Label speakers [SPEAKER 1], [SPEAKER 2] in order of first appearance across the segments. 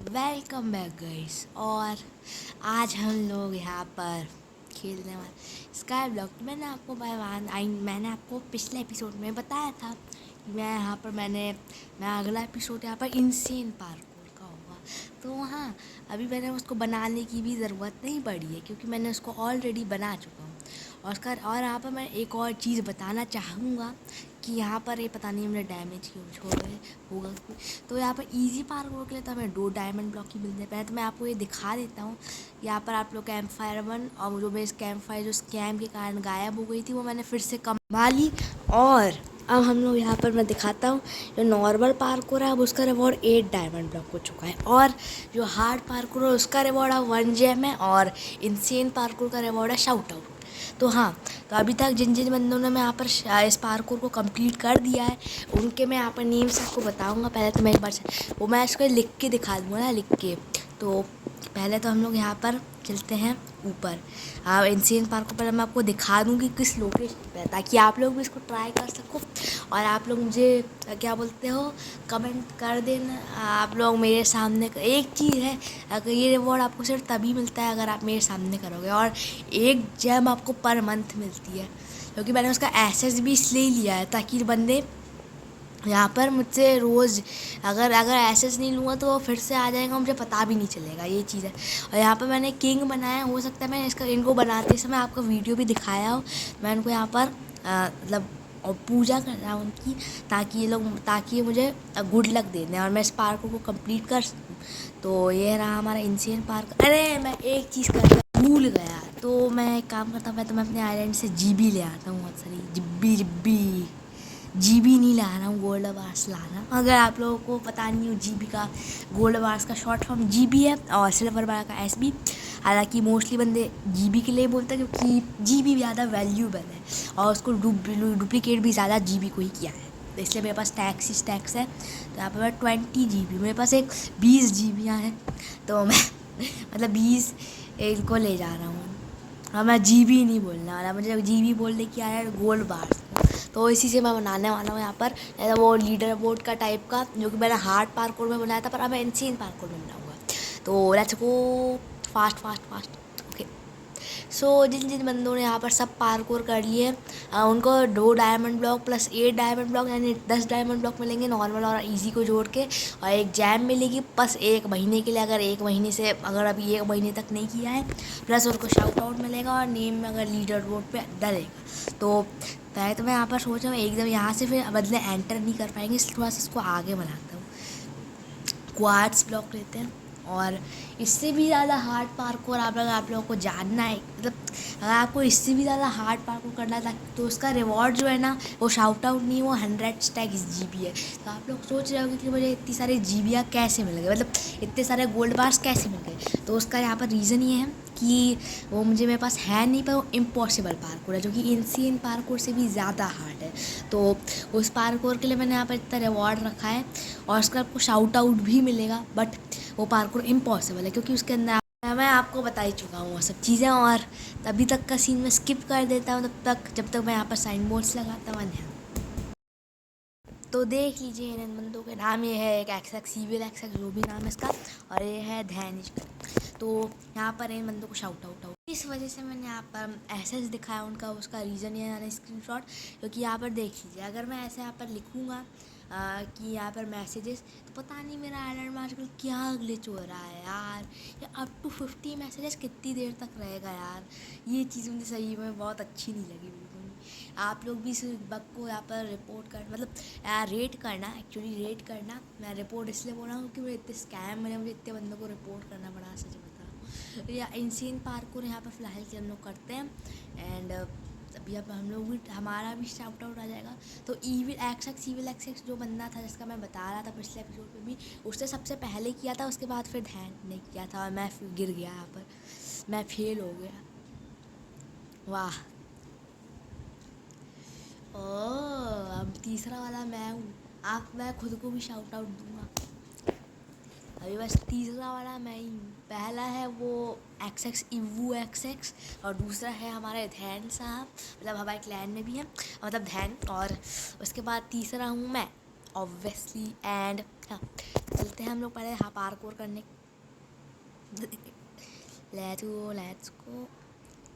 [SPEAKER 1] Welcome back guys. और आज हम लोग यहाँ पर खेलने वाले स्काई ब्लॉक। मैंने आपको पिछले एपिसोड में बताया था कि मैं अगला एपिसोड यहाँ पर इंसेन पार्कोर का होगा। तो हाँ, अभी मैंने उसको बनाने की भी ज़रूरत नहीं पड़ी है क्योंकि मैंने उसको ऑलरेडी बना चुका हूँ। और यहाँ पर मैं एक और चीज़ बताना चाहूँगा कि यहाँ पर ये पता नहीं हमने डैमेज क्यों छोड़ रहे होगा। तो यहाँ पर इजी पार्कोर के लिए तो हमें 2 डायमंड ब्लॉक ही मिलते हैं। पहले तो मैं आपको ये दिखा देता हूँ। यहाँ पर आप लोग कैंप फायर 1 और जो मेरे कैंप फायर जो स्कैम के कारण गायब हो गई थी वो मैंने फिर से कमा ली। और अब हम लोग यहाँ पर मैं दिखाता हूँ जो नॉर्मल पार्कोर है अब उसका रिवॉर्ड 8 डायमंड ब्लॉक हो चुका है। और जो हार्ड पार्कोर है उसका रिवॉर्ड अब 1 जेम है। और इंसेन पार्कोर का रिवॉर्ड है शाउट आउट। तो हाँ, तो अभी तक जिन जिन बंदों ने मैं यहाँ पर इस पार्कोर को कंप्लीट कर दिया है उनके मैं यहाँ पर नेम्स आपको बताऊँगा। पहले तो मैं एक बार वो मैं इसको लिख के दिखा दूँगा ना, लिख के। तो पहले तो हम लोग यहाँ पर चलते हैं ऊपर। इंसेन पार्क पर मैं आपको दिखा दूँगी किस लोकेशन पर, ताकि आप लोग भी इसको ट्राई कर सको। और आप लोग मुझे क्या बोलते हो कमेंट कर देना। आप लोग मेरे सामने एक चीज़ है, अगर ये रिवॉर्ड आपको सिर्फ तभी मिलता है अगर आप मेरे सामने करोगे। और 1 जेम आपको पर मंथ मिलती है क्योंकि मैंने उसका एसेस भी इसलिए लिया है ताकि बंदे यहाँ पर मुझसे रोज़ अगर एसेस नहीं लूँगा तो वो फिर से आ जाएगा, मुझे पता भी नहीं चलेगा। ये चीज़ है। और यहाँ पर मैंने किंग बनाया, हो सकता है मैं इनको बनाते समय आपको वीडियो भी दिखाया हो। मैं इनको यहाँ पर मतलब और पूजा कर रहा हूँ उनकी, ताकि ये मुझे गुड लक दे दें और मैं इस पार्क को कंप्लीट कर सकूँ। तो ये रहा हमारा इंसेन पार्क। अरे मैं एक चीज़ करना भूल गया, तो मैं एक काम करता हूँ, मैं अपने आइलैंड से जीबी ले आता हूँ। बहुत सारी जिब्बी जीबी नहीं ला रहा हूँ, गोल्ड बार्स ला रहा हूँ। अगर आप लोगों को पता नहीं हो, जीबी का गोल्ड बार्स का शॉर्ट फॉर्म जीबी है और सिल्वर बार का एसबी। हालांकि मोस्टली बंदे जीबी के लिए बोलते हैं क्योंकि जीबी ज़्यादा वैल्यूबल है और उसको डुप्लीकेट भी ज़्यादा जीबी को ही किया है। तो इसलिए मेरे पास टैक्स है। तो यहाँ पर मैं 20 जीबी, मेरे पास एक 20 जीबियाँ हैं। तो मैं मतलब 20 इनको ले जा रहा हूँ। हाँ, मैं जीबी नहीं बोलने वाला, मुझे जीबी बोलने की आया है गोल्ड बार्स। तो इसी से मैं बनाने वाला हूँ यहाँ पर वो लीडर बोर्ड का टाइप का, जो कि मैंने हार्ड पार्कोर में बनाया था पर अब मैं इंसेन पार्कोर में बनाऊँगा। तो let's go fast fast fast. Okay, so जिन जिन बंदों ने यहाँ पर सब पार्कोर कर लिए उनको 2 diamond block plus 8 diamond block यानी 10 डायमंड ब्लॉक मिलेंगे नॉर्मल और इजी को जोड़ के। और एक जैम मिलेगी बस 1 महीने के लिए, अगर 1 महीने से अगर अभी 1 महीने तक नहीं किया है। प्लस उनको शाउट आउट मिलेगा और नेम में अगर लीडर बोर्ड पे डलेगा। तो पहले तो मैं यहाँ पर सोच रहा हूँ एकदम यहाँ से फिर बदले एंटर नहीं कर पाएंगे, इसलिए थोड़ा सा इसको आगे बनाता हूँ। क्वार्ट्स ब्लॉक लेते हैं। और इससे भी ज़्यादा हार्ड पार्कोर आप लोगों को जानना है, मतलब अगर आपको इससे भी ज़्यादा हार्ड पार्कोर करना था तो उसका रिवॉर्ड जो है ना वो शाउट आउट नहीं, वो 100 स्टैक जीबी है। तो आप लोग सोच रहे होंगे कि मुझे इतनी सारी जीबियाँ कैसे मिल गई, मतलब इतने सारे गोल्ड बार्स कैसे मिल गए। तो उसका यहाँ पर रीज़न ये है कि वो मेरे पास है नहीं, पर वो इम्पॉसिबल पार्कोर है जो कि इंसेन पार्कोर से भी ज़्यादा हार्ड है। तो उस पार्कोर के लिए मैंने यहाँ पर इतना रिवॉर्ड रखा है और उसका आपको शाउट आउट भी मिलेगा। बट वो पार्कोर इम्पॉसिबल है क्योंकि उसके अंदर मैं आपको बता ही चुका हूँ वो सब चीज़ें। और तभी तक का सीन मैं स्किप कर देता हूँ जब तक मैं यहाँ पर साइन बोर्ड्स लगाता हूँ। तो देख लीजिए इन बंदों के नाम, ये है एक एक्स सिविल एक्स जो भी नाम है इसका, और ये है धैनिश। तो यहाँ पर इन बंदों को शाउट आउट इस वजह से मैंने यहाँ पर एसेस दिखाया उनका, उसका रीज़न ये है स्क्रीनशॉट। क्योंकि यहाँ पर देख लीजिए, अगर मैं ऐसे यहाँ पर लिखूँगा कि यहाँ पर मैसेजेस, तो पता नहीं मेरा आइलैंड में आजकल क्या ग्लिच हो रहा है यार। ये अप टू 50 मैसेजेस कितनी देर तक रहेगा यार। ये चीज़ मुझे सही में बहुत अच्छी नहीं लगी बिल्कुल। आप लोग भी इस बग को यहाँ पर रिपोर्ट कर, मतलब रेट करना, एक्चुअली रेट करना। मैं रिपोर्ट इसलिए बोल रहा हूँ क्योंकि मुझे इतने स्कैम मिले, मुझे इतने बंदों को रिपोर्ट करना पड़ा, सच बता रहा हूँ। या इंसेन पार्कोर यहाँ पर फ़िलहाल के हम लोग करते हैं। एंड अभी अब हम लोग भी, हमारा भी शाउट आउट आ जाएगा। तो सिविल एक्स जो बंदा था जिसका मैं बता रहा था पिछले एपिसोड में भी, उसने सबसे पहले किया था, उसके बाद फिर ध्यान नहीं किया था और मैं फिर गिर गया यहाँ पर, मैं फेल हो गया। वाह, ओह अब तीसरा वाला मैं हूँ। मैं खुद को भी शाउट आउट दूंगा। अभी बस तीसरा वाला मैं ही हूँ। पहला है वो एक्स इवू एक्स और दूसरा है हमारे धैन साहब, मतलब हमारे क्लैन में भी है, मतलब धैन। और उसके बाद तीसरा हूँ मैं ऑब्वियसली। एंड हाँ, चलते हैं हम लोग पहले हाँ पार्कोर करने। Let's go.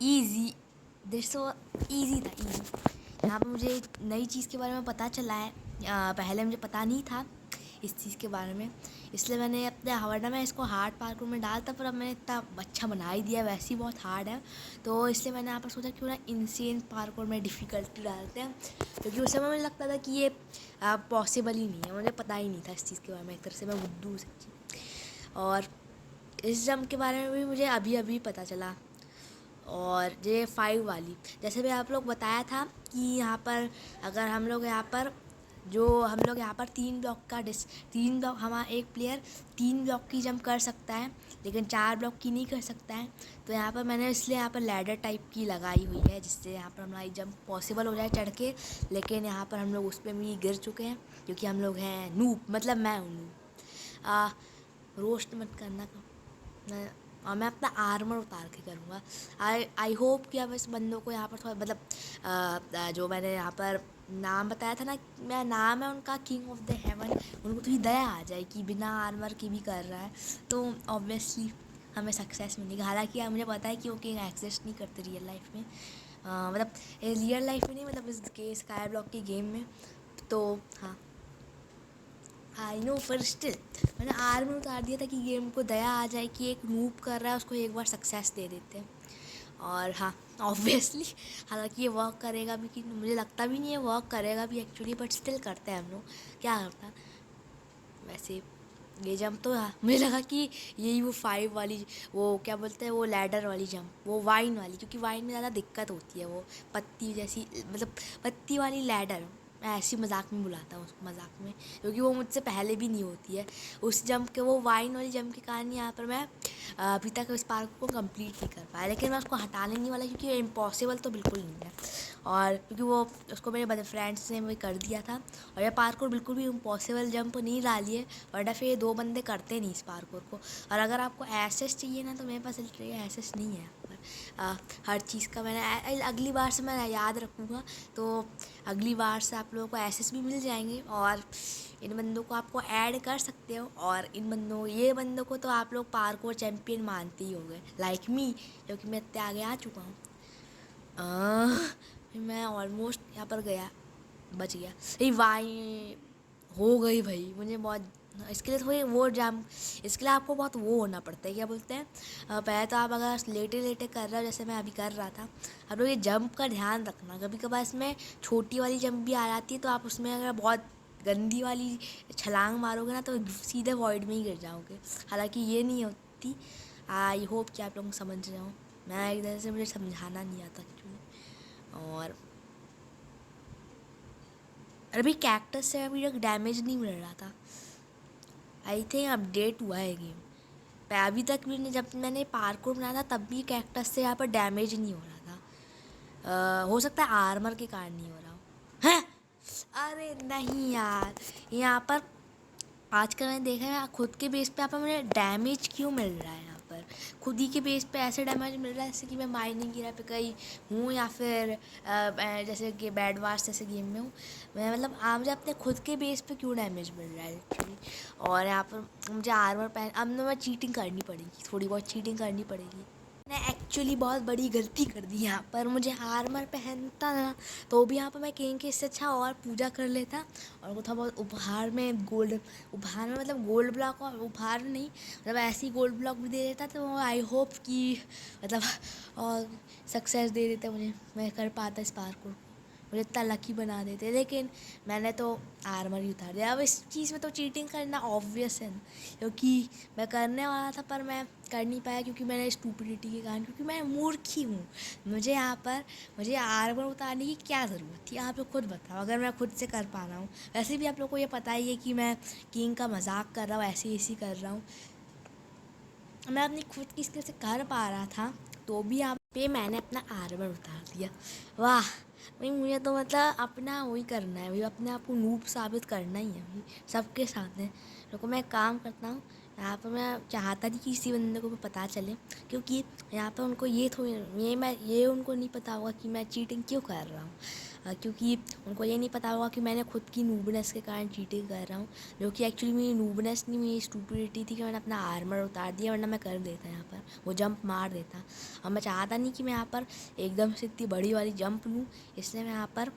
[SPEAKER 1] Easy, this so easy था, ईजी। यहाँ पर मुझे नई चीज़ के बारे में पता चला है, पहले मुझे पता नहीं था इस चीज़ के बारे में, इसलिए मैंने अपने वरना मैं इसको हार्ड पार्कोर में डालता, पर अब मैंने इतना अच्छा बना ही दिया, वैसे ही बहुत हार्ड है, तो इसलिए मैंने यहाँ पर सोचा क्यों ना इंसेन पार्कोर में डिफ़िकल्टी डालते हैं, क्योंकि उस समय मुझे लगता था कि ये पॉसिबल ही नहीं है, मुझे पता ही नहीं था इस चीज़ के बारे में, एक तरह से मैं बुद्धू सच्ची। और इस जंप के बारे में भी मुझे अभी अभी पता चला। और ये 5 वाली, जैसे भी आप लोग बताया था कि यहाँ पर अगर हम लोग यहाँ पर यहाँ पर 3 ब्लॉक हमारा एक प्लेयर 3 ब्लॉक की जंप कर सकता है, लेकिन 4 ब्लॉक की नहीं कर सकता है। तो यहाँ पर मैंने इसलिए यहाँ पर लैडर टाइप की लगाई हुई है, जिससे यहाँ पर हमारी जंप पॉसिबल हो जाए चढ़ के, लेकिन यहाँ पर हम लोग उस पर भी गिर चुके हैं, क्योंकि हम लोग हैं नूब, मतलब मैं हूँ नूब। रोस्ट मत करना मैं, और मैं अपना आर्मर उतार के करूँगा। आई होप कि अब इस बंदों को यहाँ पर थोड़ा मतलब जो मैंने यहाँ पर नाम बताया था ना, मेरा नाम है उनका किंग ऑफ द हेवन, उनको थोड़ी दया आ जाए कि बिना आर्मर के भी कर रहा है, तो ऑब्वियसली हमें सक्सेस मिलेगी। हालांकि मुझे पता है कि वो किंग एक्सिस्ट नहीं करते रियल लाइफ में, मतलब रियल लाइफ में नहीं, मतलब इस स्काई ब्लॉक के गेम में, तो हाँ आई नो, पर स्टिल मैंने आर्मर उतार दिया था कि गेम को दया आ जाए कि एक नूब कर रहा है उसको एक बार सक्सेस दे देते हैं। और हाँ ऑब्वियसली, हालांकि ये वर्क करेगा भी कि मुझे लगता भी नहीं है वर्क करेगा भी एक्चुअली, बट स्टिल करते हैं हम लोग, क्या करता है वैसे। ये जंप तो मुझे लगा कि यही वो 5 वाली, वो क्या बोलते हैं वो लैडर वाली जंप, वो वाइन वाली, क्योंकि वाइन में ज़्यादा दिक्कत होती है, वो पत्ती जैसी, मतलब पत्ती वाली लैडर, मैं ऐसी मजाक में बुलाता हूँ उसको, मजाक में, क्योंकि वो मुझसे पहले भी नहीं होती है उस जंप के, वो वाइन वाली जंप के कारण यहाँ पर मैं अभी तक इस पार्क को कंप्लीट नहीं कर पाया, लेकिन मैं उसको हटाने नहीं वाला, क्योंकि इम्पॉसिबल तो बिल्कुल नहीं है, और क्योंकि वो उसको मेरे बड़े फ्रेंड्स ने वही कर दिया था, और ये पार्कोर बिल्कुल भी इम्पॉसिबल जंप नहीं डाली है, वरना फिर ये 2 बंदे करते नहीं इस पार्कोर को। और अगर आपको एसेस चाहिए ना, तो मेरे पास एसेस नहीं है यहाँ पर, हर चीज़ का मैंने अगली बार से मैं याद रखूँगा, तो अगली बार से आप लोगों को एसेस भी मिल जाएंगे, और इन बंदों को आपको ऐड कर सकते हो, और ये बंदों को तो आप लोग पार्कोर चैम्पियन मानते ही हो गए, लाइक मी, क्योंकि मैं इतने आगे आ चुका हूँ। मैं ऑलमोस्ट यहाँ पर गया, बच गया, ये वाई हो गई भाई, मुझे बहुत, इसके लिए थोड़ी वो जाम, इसके लिए आपको बहुत वो होना पड़ता है, क्या बोलते हैं, पहले तो आप अगर लेटे लेटे कर रहे हो जैसे मैं अभी कर रहा था, आप लोग ये जंप का ध्यान रखना, कभी कभार इसमें छोटी वाली जंप भी आ जाती है, तो आप उसमें अगर बहुत गंदी वाली छलांग मारोगे ना, तो सीधे वॉइड में ही गिर जाओगे, हालांकि ये नहीं होती। आई होप कि आप लोग समझ रहे हो, मैं एक तरह से मुझे समझाना नहीं आता एक्चुअली। और अभी कैक्टस से अभी तक डैमेज नहीं मिल रहा था, आई थिंक अपडेट हुआ है गेम पर, अभी तक भी जब मैंने पार्कोर बनाया था तब भी कैक्टस से यहाँ पर डैमेज नहीं हो रहा था, हो सकता है आर्मर के कारण नहीं हो रहा हो, हैं? अरे नहीं यार, यहाँ पर आजकल मैंने देखा है खुद के बेस पे यहाँ पर मुझे डैमेज क्यों मिल रहा है, यहाँ पर खुद ही के बेस पे ऐसे डैमेज मिल रहा है जैसे कि मैं माइनिंग गिरा पे कहीं हूँ, या फिर जैसे कि बैड वार्स जैसे गेम में हूँ मैं, मतलब मुझे अपने खुद के बेस पे क्यों डैमेज मिल रहा है एक्चुअली। और यहाँ पर मुझे आर्मर पहन, अब मैं चीटिंग करनी पड़ेगी, थोड़ी बहुत चीटिंग करनी पड़ेगी, मैंने एक्चुअली बहुत बड़ी गलती कर दी यहाँ पर, मुझे आर्मर पहनता ना तो भी यहाँ पर मैं किंग के इससे अच्छा और पूजा कर लेता, और वो था बहुत उपहार में गोल्ड, उपहार में मतलब गोल्ड ब्लॉक, और उपहार में नहीं मतलब ऐसी गोल्ड ब्लॉक भी दे देता, तो आई होप कि मतलब और सक्सेस दे देता मुझे, मैं कर पाता इस पार को, मुझे इतना लकी बना देते, लेकिन मैंने तो आर्मर ही उतार दिया। अब इस चीज़ में तो चीटिंग करना ऑब्वियस है, क्योंकि मैं करने वाला था पर मैं कर नहीं पाया, क्योंकि मैंने स्टूपिडिटी के कारण, क्योंकि मैं मूर्खी हूँ, मुझे आर्मर उतारने की क्या ज़रूरत थी, आप लोग खुद बताओ, अगर मैं खुद से कर पा रहा हूँ। वैसे भी आप लोग को ये पता ही है कि मैं किंग का मजाक कर रहा हूँ, ऐसे ऐसी कर रहा हूँ, मैं अपनी खुद की स्किल से कर पा रहा था, तो भी यहाँ पे मैंने अपना आर्मर उतार दिया। वाह भाई, मुझे तो मतलब अपना वही करना है भाई, अपने आप को नूब साबित करना ही है भाई सबके सामने। देखो मैं काम करता हूँ यहाँ पर, मैं चाहता नहीं कि किसी बंदे को भी पता चले, क्योंकि यहाँ पर उनको ये उनको नहीं पता होगा कि मैं चीटिंग क्यों कर रहा हूँ। क्योंकि उनको ये नहीं पता होगा कि मैंने खुद की नूबनेस के कारण चीटिंग कर रहा हूँ, जो कि एक्चुअली मेरी नूबनेस नहीं, मेरी स्टूपिडिटी थी कि मैंने अपना आर्मर उतार दिया, वरना मैं कर देता यहाँ पर, वो जंप मार देता। और मैं चाहता नहीं कि मैं यहाँ पर एकदम से इतनी बड़ी वाली जंप लूँ, इसलिए मैं यहाँ पर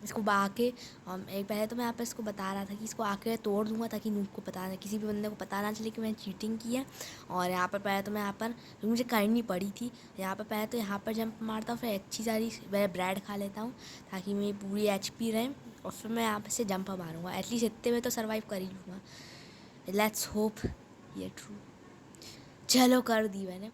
[SPEAKER 1] इसको आके एक पहले तो मैं यहाँ पर इसको बता रहा था कि इसको आके तोड़ दूंगा, ताकि नूब को पता ना, किसी भी बंदे को पता ना चले कि मैंने चीटिंग की है। और यहाँ पर पहले तो मैं यहाँ पर मुझे करनी पड़ी थी, यहाँ पर पहले तो यहाँ पर जंप मारता हूँ, फिर अच्छी सारी मैं ब्रेड खा लेता हूँ ताकि मेरी पूरी HP रहे, और फिर मैं यहाँ पर से जंप मारूंगा। एटलीस्ट इतने में तो सर्वाइव कर ही लूँगा। लेट्स होप ये ट्रू। चलो कर दी मैंने।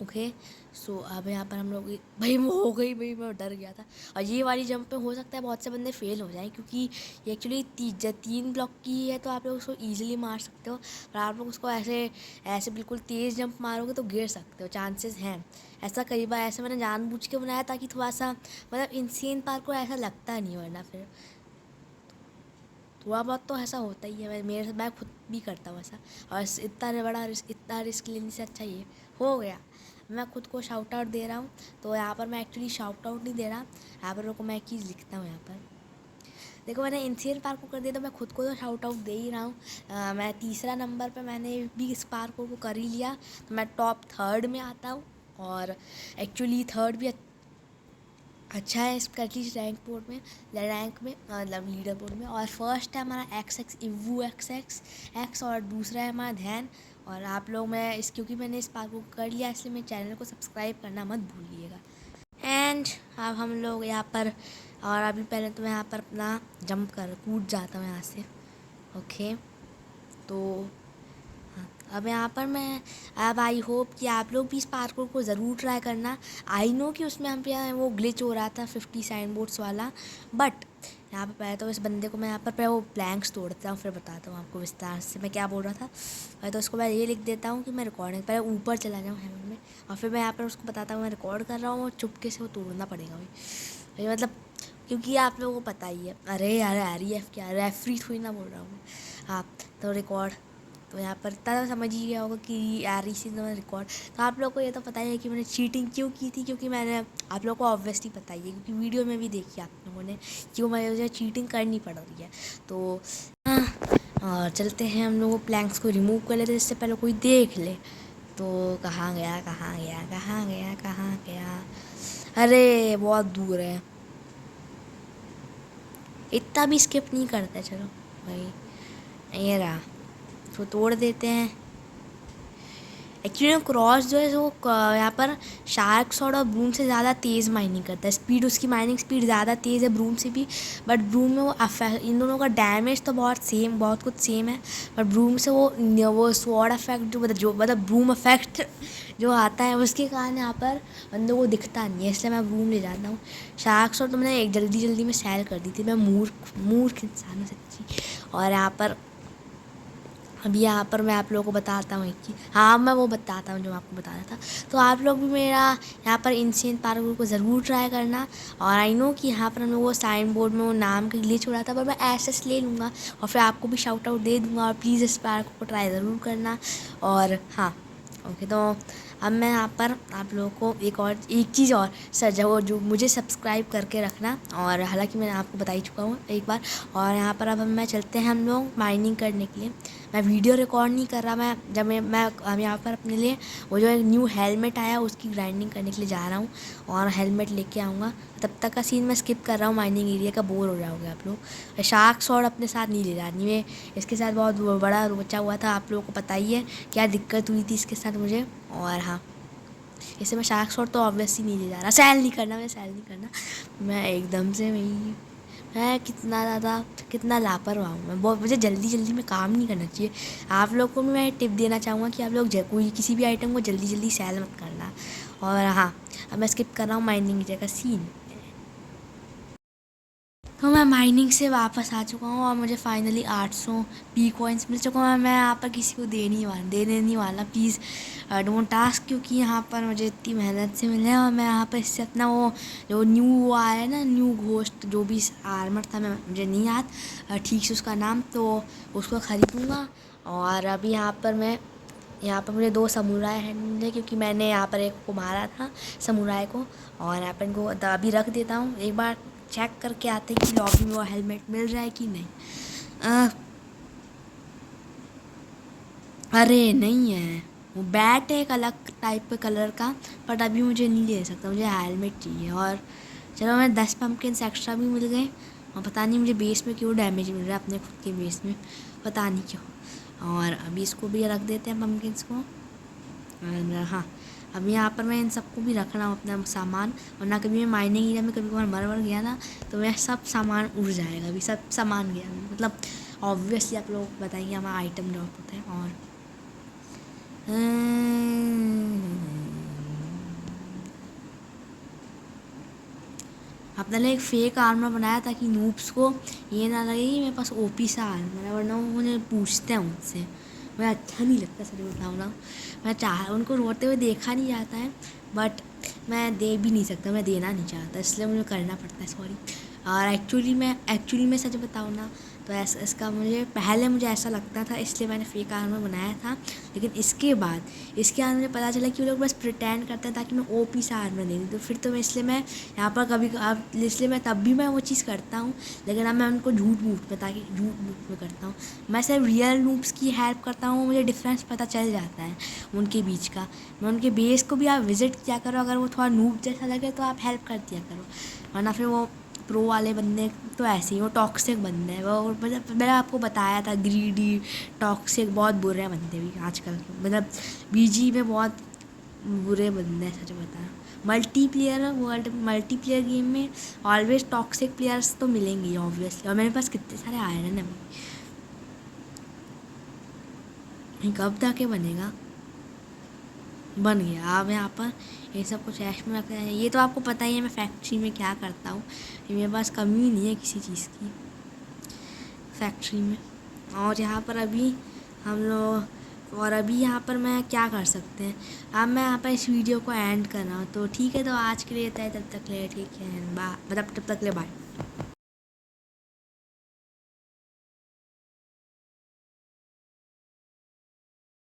[SPEAKER 1] ओके सो अब यहाँ पर हम लोग भाई वो हो गई, भाई मैं डर गया था। और ये वाली जंप पे हो सकता है बहुत से बंदे फेल हो जाएं, क्योंकि ये एक्चुअली 3 ब्लॉक की है, तो आप लोग उसको ईजिली मार सकते हो। पर आप लोग उसको ऐसे ऐसे बिल्कुल तेज़ जंप मारोगे तो गिर सकते हो, चांसेस हैं। ऐसा कई बार ऐसे मैंने जानबूझ के बनाया ताकि थोड़ा सा मतलब इनसेन पार्क को ऐसा लगता नहीं, वरना फिर थोड़ा बहुत तो ऐसा होता ही है। मैं खुद भी करता हूँ ऐसा, और इतना रिस्क लेने से अच्छा ये हो गया। मैं खुद को शाउट आउट दे रहा हूँ, तो यहाँ पर मैं एक्चुअली शाउट आउट नहीं दे रहा, यहाँ पर मैं एक चीज़ लिखता हूँ। यहाँ पर देखो मैंने इंसियन पार्क को कर दिया, तो मैं खुद को तो शाउट आउट दे ही रहा हूँ। मैं तीसरा नंबर पे मैंने भी इस पार्क को कर ही लिया, तो मैं टॉप 3rd में आता हूँ। और एक्चुअली 3rd भी अच्छा है इस एटलीस्ट रैंक में मतलब लीडर बोर्ड में। और फर्स्ट है हमारा एक्स, और दूसरा है हमारा ध्यान। और आप लोग क्योंकि मैंने इस पार्क को कर लिया, इसलिए मेरे चैनल को सब्सक्राइब करना मत भूलिएगा। एंड अब हम लोग यहाँ पर, और अभी पहले तो मैं यहाँ पर अपना कूद जाता हूँ यहाँ से। ओके तो अब यहाँ पर अब आई होप कि आप लोग भी इस पार्कोर को ज़रूर ट्राई करना। आई नो कि उसमें हम पे वो ग्लिच हो रहा था 50 साइन बोर्ड्स वाला, बट यहाँ पर पहले तो इस बंदे को मैं यहाँ पर वो प्लैंक्स तोड़ता हूँ, फिर बताता हूँ आपको विस्तार से मैं क्या बोल रहा था। पहले तो उसको मैं ये लिख देता हूँ कि मैं रिकॉर्डिंग, पहले ऊपर चला जाऊँ हेवन में, और फिर मैं यहाँ पर उसको बताता हूँ मैं रिकॉर्ड कर रहा हूँ, और चुपके से वो तोड़ना पड़ेगा भाई मतलब, क्योंकि आप लोगों को पता ही है। अरे यार REF क्या, रेफरी थोड़ी ना बोल रहा हूँ मैं। आप तो रिकॉर्ड, तो यहाँ पर इतना समझ ही गया होगा कि REC रिकॉर्ड। तो आप लोग को ये तो पता ही है कि मैंने चीटिंग क्यों की थी, क्योंकि मैंने आप लोग को ऑब्वियसली पता ही है, क्योंकि वीडियो में भी देखी आप लोगों ने क्यों मुझे चीटिंग करनी पड़ रही है। तो हाँ, और चलते हैं हम लोग प्लैंक्स को रिमूव कर लेते, इससे पहले कोई देख ले। तो कहाँ गया कहाँ गया कहाँ गया कहाँ गया, अरे बहुत दूर है, इतना भी स्किप नहीं करते। चलो भाई ये रहा, तो तोड़ देते हैं। एक्चुअली क्रॉस जो है वो यहाँ पर शार्क सॉर्ड और ब्रूम से ज़्यादा तेज़ माइनिंग करता है, स्पीड उसकी माइनिंग स्पीड ज़्यादा तेज़ है ब्रूम से भी। बट ब्रूम में वो इन दोनों का डैमेज तो बहुत कुछ सेम है, बट ब्रूम से वो स्वॉर्ड इफेक्ट मतलब ब्रूम इफेक्ट जो आता है उसके कारण यहाँ पर बंदों को दिखता नहीं है, इसलिए मैं ब्रूम ले जाता हूँ। शार्क सॉर्ड तो मैंने एक जल्दी में सेल कर दी थी, मैं मूर्ख इंसान हूँ सच्ची। और यहाँ पर अभी यहाँ पर मैं आप लोगों को बताता हूँ कि हाँ मैं वो बताता हूँ जो आपको बता रहा था। तो आप लोग भी मेरा यहाँ पर इंसियन पार्क को ज़रूर ट्राई करना। और आई नो कि यहाँ पर हम लोग वो साइन बोर्ड में वो नाम का ग्लिच हो रहा था, पर मैं एसेस ले लूँगा और फिर आपको भी शाउट आउट दे दूँगा। और प्लीज़ इस पार्क को ट्राई ज़रूर करना। और हाँ ओके, तो अब मैं यहाँ पर आप लोगों को एक चीज़ और सर जो मुझे सब्सक्राइब करके रखना, और हालांकि मैंने आपको बता ही चुका हूँ एक बार। और यहाँ पर अब मैं चलते हैं हम लोग माइनिंग करने के लिए। मैं वीडियो रिकॉर्ड नहीं कर रहा, मैं यहाँ पर अपने लिए वो जो एक न्यू हेलमेट आया उसकी ग्राइंडिंग करने के लिए जा रहा हूँ, और हेलमेट लेके आऊँगा। तब तक का सीन मैं स्किप कर रहा हूँ, माइनिंग एरिया का, बोर हो जाओगे आप लोग। शार्क सॉर्ड अपने साथ नहीं ले जानी, मैं इसके साथ बहुत बड़ा बचा हुआ था, आप लोगों को पता ही है क्या दिक्कत हुई थी इसके साथ मुझे। और हाँ, इससे मैं शार्क सॉर्ड तो ऑब्वियसली नहीं ले जा रहा, सेल नहीं करना। मैं एकदम से मैं कितना लापरवाह हूँ मैं, बहुत मुझे जल्दी में काम नहीं करना चाहिए। आप लोग को भी मैं टिप देना चाहूँगा कि आप लोग कोई किसी भी आइटम को जल्दी सेल मत करना। और हाँ, अब मैं स्किप कर रहा हूँ माइनिंग जगह सीन। तो मैं माइनिंग से वापस आ चुका हूँ, और मुझे फाइनली 800 पी कॉइन्स मिल चुका है। मैं यहाँ पर किसी को देने नहीं वाला, प्लीज़ डोंट आस्क, क्योंकि यहाँ पर मुझे इतनी मेहनत से मिले हैं। और मैं यहाँ पर इससे अपना वो जो न्यू आया है ना, न्यू घोस्ट जो भी आर्मर था, मुझे नहीं याद ठीक से उसका नाम, तो उसको ख़रीदूँगा। और अभी यहाँ पर मुझे 2 समुराई हैं मिले, क्योंकि मैंने यहाँ पर एक को मारा था समुराई को। और यहाँ पर इनको अभी रख देता हूँ, एक बार चेक करके आते हैं कि लॉबी में वो हेलमेट मिल रहा है कि नहीं। अरे नहीं है, वो बैट है एक अलग टाइप के कलर का, बट अभी मुझे नहीं ले सकता, मुझे हेलमेट चाहिए। और चलो मैं 10 पम्पकिन्स एक्स्ट्रा भी मिल गए, और पता नहीं मुझे बेस में क्यों डैमेज मिल रहा है अपने खुद के बेस में, पता नहीं क्यों। और अभी इसको भी रख देते हैं पम्पकिन्स को। और हाँ, अब यहाँ पर मैं इन सबको भी रख रहा हूँ अपना सामान, और ना कभी मैं माइनिंग एरिया में कभी कभार मर गया ना तो वह सब सामान उड़ जाएगा। अभी सब सामान गया मतलब ऑब्वियसली आप लोग बताएंगे हमारा आइटम ड्रॉप होता है। और अपने लिए एक फेक आर्मर बनाया ताकि नूब्स को ये ना लगे कि मेरे पास ओपी सा आर्मर है, वरना वो मुझे पूछते हैं मुझसे, मुझे अच्छा नहीं लगता सर बताऊँ ना। मैं चाह उनको रोते हुए देखा नहीं जाता है, बट मैं दे भी नहीं सकता, मैं देना नहीं चाहता, इसलिए मुझे करना पड़ता है, सॉरी। और एक्चुअली में सच बताऊँ ना तो ऐसा इसका मुझे मुझे ऐसा लगता था, इसलिए मैंने फेक आर्मर बनाया था। लेकिन इसके बाद मुझे पता चला कि वो लोग बस प्रिटेंड करते हैं ताकि मैं ओपी सा आर्मर दे दूँ, तो फिर तो मैं इसलिए मैं यहाँ पर इसलिए मैं तब भी मैं वो चीज़ करता हूँ, लेकिन अब मैं उनको झूठ मूठ में करता हूँ। मैं सिर्फ रियल नूब्स की हेल्प करता हूँ, मुझे डिफरेंस पता चल जाता है उनके बीच का। मैं उनके बेस को भी आप विज़िट किया करो, अगर वो थोड़ा नूब जैसा लगे तो आप हेल्प कर दिया करो, वरना फिर वो प्रो वाले बंदे तो ऐसे ही वो टॉक्सिक बंदे हैं। वो मतलब मैंने आपको बताया था, ग्रीडी टॉक्सिक बहुत बुरे बंदे भी आजकल के, मतलब बीजी में बहुत बुरे बंदे हैं सच बताया। मल्टीप्लेयर गेम में ऑलवेज टॉक्सिक प्लेयर्स तो मिलेंगे ऑब्वियसली, और मेरे पास कितने सारे आयरन है। कब जाके बनेगा, बन गया। अब यहाँ पर ये सब कुछ ऐश में रखते हैं। ये तो आपको पता ही है मैं फैक्ट्री में क्या करता हूँ, मेरे पास कमी नहीं है किसी चीज़ की फैक्ट्री में। और यहाँ पर अभी हम लोग, और अभी यहाँ पर मैं क्या कर सकते हैं, अब मैं यहाँ पर इस वीडियो को एंड कर रहा हूँ। तो ठीक है, तो आज के लिए इतना ही, तब तक ले ठीक है, बाय, मतलब तब तक ले बाय।